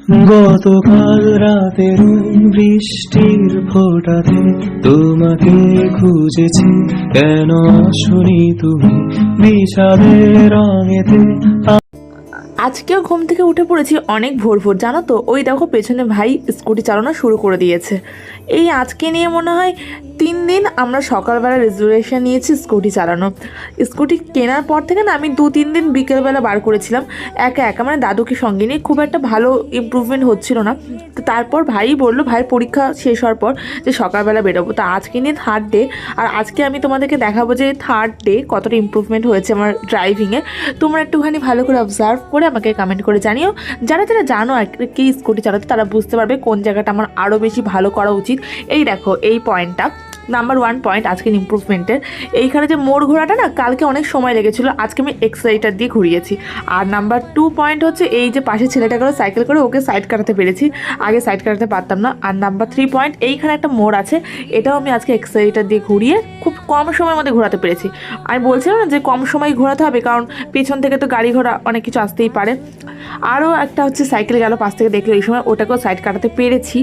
গতকাল রাতের ওই বৃষ্টির ফোঁটাতে তোমাকে খুঁজেছি, কেন আসনি তুমি বিষাদের রঙেতে। আজকেও ঘুম থেকে উঠে পড়েছি অনেক ভোর ভোর, জানো তো। ওই দেখো পেছনে ভাই স্কুটি চালানো শুরু করে দিয়েছে। এই আজকে নিয়ে মনে হয় 3 দিন আমরা সকালবেলা রেজুলেশন নিয়েছি স্কুটি চালানো। স্কুটি কেনার পর থেকে না আমি 2-3 দিন বিকেলবেলা বার করেছিলাম একা একা, মানে দাদুকে সঙ্গে নিয়ে। খুব একটা ভালো ইমপ্রুভমেন্ট হচ্ছিল না। তো তারপর ভাই বললো, ভাইয়ের পরীক্ষা শেষ হওয়ার পর, যে সকালবেলা বেরোবো। তো আজকে নিয়ে 3rd ডে, আর আজকে আমি তোমাদেরকে দেখাবো যে 3rd ডে কতটা ইমপ্রুভমেন্ট হয়েছে আমার ড্রাইভিংয়ে। তোমরা একটুখানি ভালো করে অবজার্ভ করে আমাকে কমেন্ট করে জানিও। যারা যারা জানো আর কি স্কুটি চালাতে, তারা বুঝতে পারবে কোন জায়গাটা আমার আরও বেশি ভালো করা উচিত। এই দেখো এই পয়েন্টটা, নাম্বার 1 পয়েন্ট আজকের ইমপ্রুভমেন্টের। এইখানে যে মোড় ঘোরাটা না কালকে অনেক সময় লেগেছিলো, আজকে আমি এক্সেলারেটর দিয়ে ঘুরিয়েছি। আর নাম্বার 2 পয়েন্ট হচ্ছে এই যে পাশে ছেলেটা করে সাইকেল করে, ওকে সাইড কাটাতে পেরেছি, আগে সাইড কাটাতে পারতাম না। আর নাম্বার 3 পয়েন্ট, এইখানে একটা মোড় আছে, এটাও আমি আজকে এক্সেলারেটর দিয়ে ঘুরিয়ে খুব কম সময়ের মধ্যে ঘোরাতে পেরেছি। আমি বলছিলাম না যে কম সময় ঘোরাতে হবে, কারণ পেছন থেকে তো গাড়ি ঘোড়া অনেক কিছু আসতেই পারে। আরও একটা হচ্ছে সাইকেল গেল পাশ থেকে, দেখলে এই সময় ওটাকেও সাইড কাটাতে পেরেছি।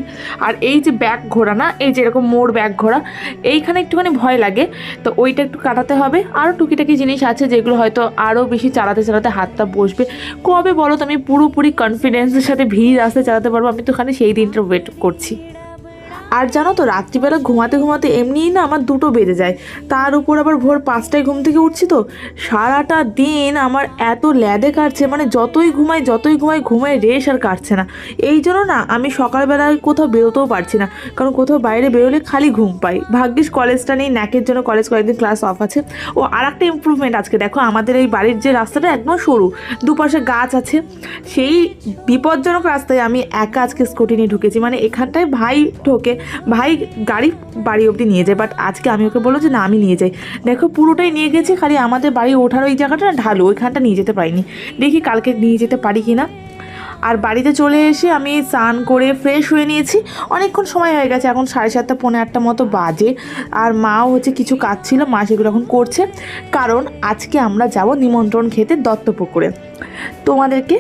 আর এই যে ব্যাক ঘোরা না, এই যে এরকম মোড় ব্যাক ঘোরা, এইখানে একটুখানি ভয় লাগে, তো ওইটা একটু কাটাতে হবে। আরও টুকিটাকি জিনিস আছে যেগুলো হয়তো আরও বেশি চালাতে চালাতে হাতটা বসবে। কবে বলো তো আমি পুরোপুরি কনফিডেন্সের সাথে ভিড় আসতে চালাতে পারবো? আমি তো ওখানে সেই দিনটা ওয়েট করছি। আর জানো তো রাত্রিবেলা ঘুমাতে ঘুমাতে এমনিই না আমার 2টো বেজে যায়, তার উপর আবার ভোর 5টায় ঘুম থেকে উঠছি। তো সারাটা দিন আমার এত ল্যাদে কাটছে, মানে যতই ঘুমাই ঘুমাই রেশ আর কাটছে না। এই জন্য না আমি সকালবেলায় কোথাও বেরোতেও পারছি না, কারণ কোথাও বাইরে বেরোলে খালি ঘুম পাই। ভাগ্যিস কলেজটা নেই, ন্যাকের জন্য কলেজ কয়েকদিন ক্লাস অফ আছে। ও আর একটা ইমপ্রুভমেন্ট আজকে দেখো, আমাদের এই বাড়ির যে রাস্তাটা একদম সরু, দুপাশে গাছ আছে, সেই বিপজ্জনক রাস্তায় আমি একা আজকে স্কুটি নিয়ে ঢুকেছি। মানে এখানটায় ভাই ঢোকে, ভাই গাড়ি বাড়ি অবধি নিয়ে যায়, বাট আজকে আমি ওকে বললো যে না আমি নিয়ে যাই। দেখো পুরোটাই নিয়ে গেছি, খালি আমাদের বাড়ি ওঠার ওই জায়গাটা না ঢালু, ওইখানটা নিয়ে যেতে পারিনি। দেখি কালকে নিয়ে যেতে পারি কি না। আর বাড়িতে চলে এসে আমি স্নান করে ফ্রেশ হয়ে নিয়েছি। অনেকক্ষণ সময় হয়ে গেছে, এখন 7:30 পৌনে 8টা মতো বাজে। আর মাও হচ্ছে কিছু কাজ ছিল, মা সেগুলো এখন করছে, কারণ আজকে আমরা যাব নিমন্ত্রণ খেতে দত্তপুকুরে। তোমাদেরকে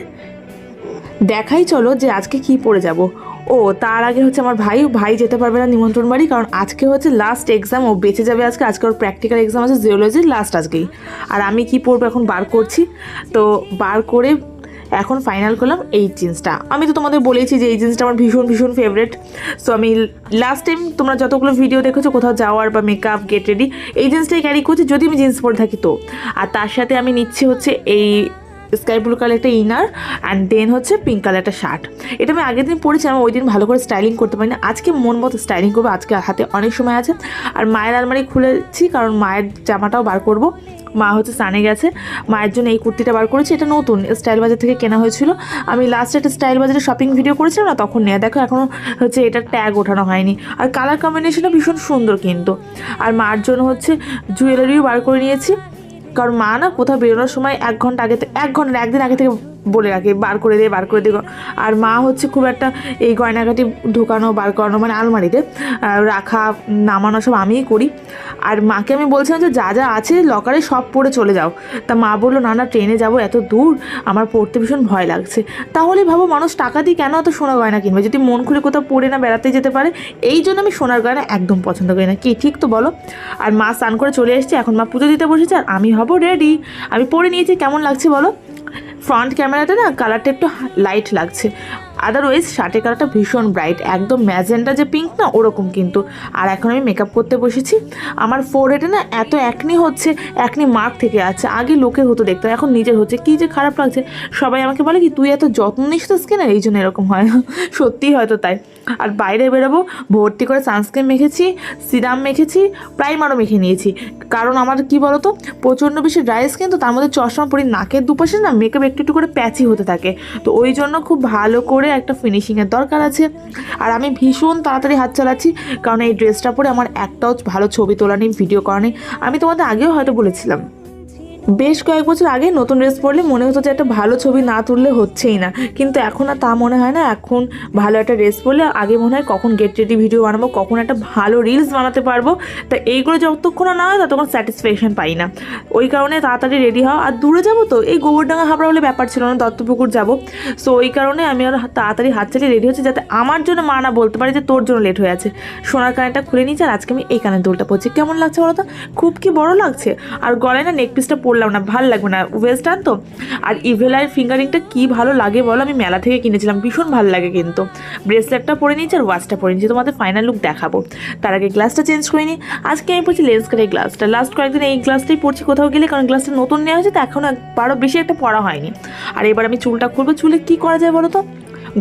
দেখাই চলো যে আজকে কি পরে যাব। ও তার আগে হচ্ছে আমার ভাই যেতে পারবে না নিমন্ত্রণ বাড়ি, কারণ আজকে হচ্ছে লাস্ট এক্সাম, ও বেঁচে যাবে আজকে ওর প্র্যাকটিক্যাল এক্সাম আছে জিওলজির, লাস্ট আজকেই। আর আমি কি পরবো এখন বার করছি, তো বার করে এখন ফাইনাল করলাম এই জিন্সটা। আমি তো তোমাদের বলেছি যে এই জিন্সটা আমার ভীষণ ভীষণ ফেভারিট। সো আমি লাস্ট টাইম তোমরা যতগুলো ভিডিও দেখেছো কোথাও যাওয়ার বা মেকআপ গেট রেডি, এই জিন্সটাই ক্যারি করছি যদি আমি জিন্স পরে থাকি তো। আর তার সাথে আমি নিচ্ছি হচ্ছে এই স্কাই ব্লু কালার একটা ইনার, অ্যান্ড দেন হচ্ছে পিঙ্ক কালার একটা শার্ট। এটা আমি আগের দিন পরেছিলাম, ওই দিন ভালো করে স্টাইলিং করতে পারি না, আজকে মন মতো স্টাইলিং করবো, আজকে হাতে অনেক সময় আছে। আর মায়ের আলমারি খুলেছি, কারণ মায়ের জামাটাও বার করবো। মা হচ্ছে স্নানে গেছে, মায়ের জন্য এই কুর্তিটা বার করেছি, এটা নতুন স্টাইল বাজার থেকে কেনা হয়েছিল। আমি লাস্ট একটা স্টাইল বাজারে শপিং ভিডিও করেছিলাম না, তখন নেওয়া। দেখো এখনও হচ্ছে এটার ট্যাগ ওঠানো হয়নি, আর কালার কম্বিনেশনটা ভীষণ সুন্দর কিন্তু। আর মার জন্য হচ্ছে জুয়েলারিও বার করে নিয়েছি, কারণ মা না কোথাও বেরোনোর সময় 1 ঘন্টা আগে, 1 দিন আগে থেকে বলে রাখে বার করে দে। আর মা হচ্ছে খুব একটা এই গয়নাঘাটি ঢোকানো বার করানো, মানে আলমারিতে রাখা নামানো সব আমিই করি। আর মাকে আমি বলছিলাম যে যা যা আছে লকারে সব পরে চলে যাও, তা মা বললো না ট্রেনে যাবো এত দূর, আমার পড়তে ভীষণ ভয় লাগছে। তাহলে ভাবো মানুষ টাকা দিয়ে কেন অত সোনার গয়না কিনবে যদি মন খুলে কোথাও পরে না বেড়াতে যেতে পারে। এই জন্য আমি সোনার গয়না একদম পছন্দ করি না, কি ঠিক তো বলো? আর মা স্নান করে চলে এসেছে, এখন মা পুজো দিতে বসেছে, আর আমি হব রেডি। আমি পরে নিয়েছি, কেমন লাগছে বলো? ফ্রন্ট ক্যামেরাতে না কালারটা একটু লাইট লাগছে, আদারওয়াইজ শার্টের কালারটা ভীষণ ব্রাইট, একদম ম্যাজেন্টা যে পিঙ্ক না ওরকম কিন্তু। আর এখন আমি মেকআপ করতে বসেছি। আমার ফোরহেডে না এত অ্যাকনি হচ্ছে, অ্যাকনি মার্ক থেকে আছে, আগে লোকের হতো দেখতাম, এখন নিজের হচ্ছে, কি যে খারাপ লাগছে। সবাই আমাকে বলে কি তুই এত যত্ন নিস তো স্কিনের, এই জন্য এরকম হয়। সত্যিই হয়তো তাই। আর বাইরে বেরোবো, ভর্তি করে সানস্ক্রিন মেখেছি, সিরাম মেখেছি, প্রাইমারও মেখে নিয়েছি, কারণ আমার কি বলতো প্রচণ্ড বেশি ড্রাই স্কিন, তো তার মধ্যে চশমা পরি, নাকের দুপাশে না মেকআপ একটু একটু করে প্যাচি হতে থাকে, তো ওই জন্য খুব ভালো করে একটা ফিনিশিংয়ের দরকার আছে। আর আমি ভীষণ তাড়াতাড়ি হাত চালাচ্ছি, কারণ এই ড্রেসটা পরে আমার একটাও ভালো ছবি তোলা নেই, ভিডিও করা নেই। আমি তোমাদের আগেও হয়তো বলেছিলাম বেশ কয়েক বছর আগে নতুন ড্রেস পরলে মনে হতো যে একটা ভালো ছবি না তুললে হচ্ছেই না, কিন্তু এখন আর তা মনে হয় না। এখন ভালো একটা ড্রেস পরলে আগে মনে হয় কখন গেট রেডি ভিডিও বানাবো, কখন একটা ভালো রিলস বানাতে পারবো। তা এইগুলো যতক্ষণ না হয় ততক্ষণ স্যাটিসফ্যাকশন পাই না। ওই কারণে তাড়াতাড়ি রেডি হওয়া। আর দূরে যাবো তো, এই গোবরডাঙ্গা হাবড়া হলে ব্যাপার ছিল না, দত্তপুকুর যাবো। সো ওই কারণে আমি আর তাড়াতাড়ি হাত চালিয়ে রেডি হচ্ছে, যাতে আমার জন্য মা না বলতে পারে যে তোর জন্য লেট হয়ে আছে। সোনার কানেরটা খুলে নিয়েছি আর আজকে আমি এই কানের দুলটা পরছি। কেমন লাগছে বলো তো? খুব কি বড় লাগছে? আর গলায় না নেক পিসটা পরলাম না, ভালো লাগবে না, ওয়েস্টার্ন তো। আর ইভেলার ফিঙ্গারিংটা কি ভালো লাগে বলো, আমি মেলা থেকে কিনেছিলাম, ভীষণ ভালো লাগে। কিন্তু ব্রেসলেটটা পরে নিয়েছি আর ওয়াচটা পরে নিয়েছি, তোমাদের ফাইনাল লুক দেখাবো। তার আগে গ্লাসটা চেঞ্জ করে নিই। আজকে আমি পড়ছি লেন্স কাটের গ্লাসটা। লাস্ট কয়েকদিন এই গ্লাসটাই পড়ছি কোথাও গেলে, কারণ গ্লাসটা নতুন নেওয়া হয়েছে তো এখনও একবারও বেশি একটা পড়া হয়নি। আর এবার আমি চুলটা খুলবো। চুলে কি করা যায় বলো তো?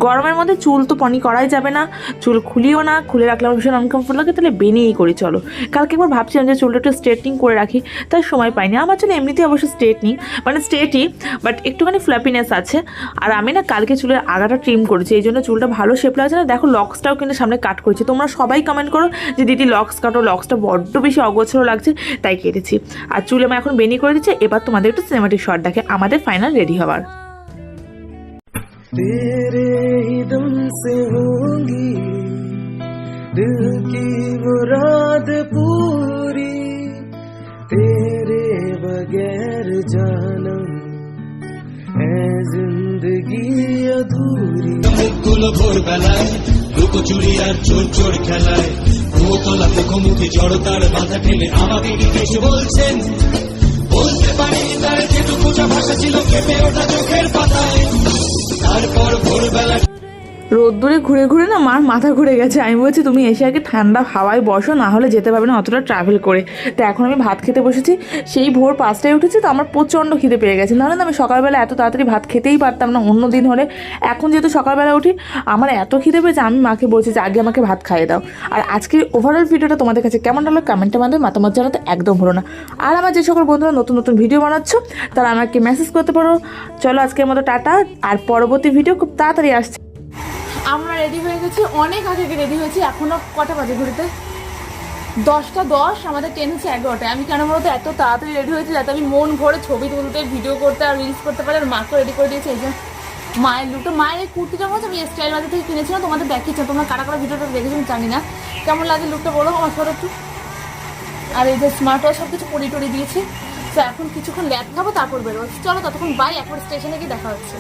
গরমের মধ্যে চুল তো পনি করাই যাবে না, চুল খুলিও না, খুলে রাখলে আমার ভীষণ আনকমফোর্ট লাগে, তাহলে বেনিয়েই করি চলো। কালকে একবার ভাবছিলাম যে চুলটা একটু স্ট্রেটনিং করে রাখি, তাই সময় পাইনি। আমার চুলে এমনিতেই অবশ্য স্ট্রেটনিং মানে স্ট্রেটই, বাট একটুখানি ফ্ল্যাপিনেস আছে। আর আমি না কালকে চুলের আগাটা ট্রিম করেছি, এই জন্য চুলটা ভালো শেপ লাগছে না। দেখো লক্সটাও কিন্তু সামনে কাট করেছি। তোমরা সবাই কমেন্ট করো যে দিদি লক্স কাটো, লক্সটা বড্ড বেশি অগোছলো লাগছে, তাই কেটেছি। আর চুল আমি এখন বেনি করে দিচ্ছি। এবার তোমাদের একটু সিনেমাটিক শট দেখে আমাদের ফাইনাল রেডি হওয়ার। तेरे ही दम से होंगी दिल की मुराद पूरी, तेरे बगैर जानम है जिंदगी अधूरी। মুখগুলো ভোরবেলায় লুকোচুরি আর চোর চোর খেলায়, ভূতলা মুখোমুখি জড়তার বাধা ঠেলে আমাকে কি কিছু বলছেন? বলতে পারি তার যেটুকু যা ভাষা ছিল কেঁপে ওঠা চোখের পাতায়। তারপর ভোরবেলা রোদ্দুরে ঘুরে ঘুরে না মার মাথা ঘুরে গেছে। আমি বলছি তুমি এসে আগে ঠান্ডা হাওয়ায় বসো, না হলে যেতে পারবে না অতটা ট্রাভেল করে। তো এখন আমি ভাত খেতে বসেছি। সেই ভোর 5টায় উঠেছি, তো আমার প্রচণ্ড খিদে পেয়ে গেছে। নাহলে না আমি সকালবেলা এত তাড়াতাড়ি ভাত খেতেই পারতাম না অন্য দিন হলে। এখন যেহেতু সকালবেলা উঠি, আমার এত খিদে পেয়েছে, আমি মাকে বলছি যে আগে আমাকে ভাত খাইয়ে দাও। আর আজকের ওভারঅল ভিডিওটা তোমাদের কাছে কেমন লাগলো কমেন্টের মাধ্যমে মতামত জানাতে একদম ভুলো না। আর আমার যে সকল বন্ধুরা নতুন নতুন ভিডিও বানাচ্ছ তারা আমাকে মেসেজ করতে পারো। চলো আজকের মতো টাটা, আর পরবর্তী ভিডিও খুব তাড়াতাড়ি আসছে। আমরা রেডি হয়ে গেছি, অনেক আগে রেডি হয়েছি। এখনো কটা বাজে ঘুরিতে? 10টা 10, আমাদের ট্রেন হচ্ছে 11টায়। আমি কেন বলতো এত তাড়াতাড়ি রেডি হয়েছি, যাতে আমি মন ভরে ছবি তুলতে, ভিডিও করতে আর রিলস করতে পারি। আর মাকে রেডি করে দিয়েছি। এই যে মায়ের লুকটা, মায়ের এই কুর্তিটা হচ্ছে আমি স্টাইল বাজার থেকে কিনেছিলাম, তোমাদের দেখিয়েছি। তোমরা কারা কারা ভিডিওটা দেখেছো জানি না, কেমন লাগে লুকটা বলো আমার সাথে একটু। আর এই যে স্মার্ট ওয়াচ সব কিছু পরি টরি দিয়েছি। তো এখন কিছুক্ষণ ল্যাব খাবো, তারপর বেরোবো। চলো ততক্ষণ বাই, একবার স্টেশনে গিয়ে দেখা হচ্ছে।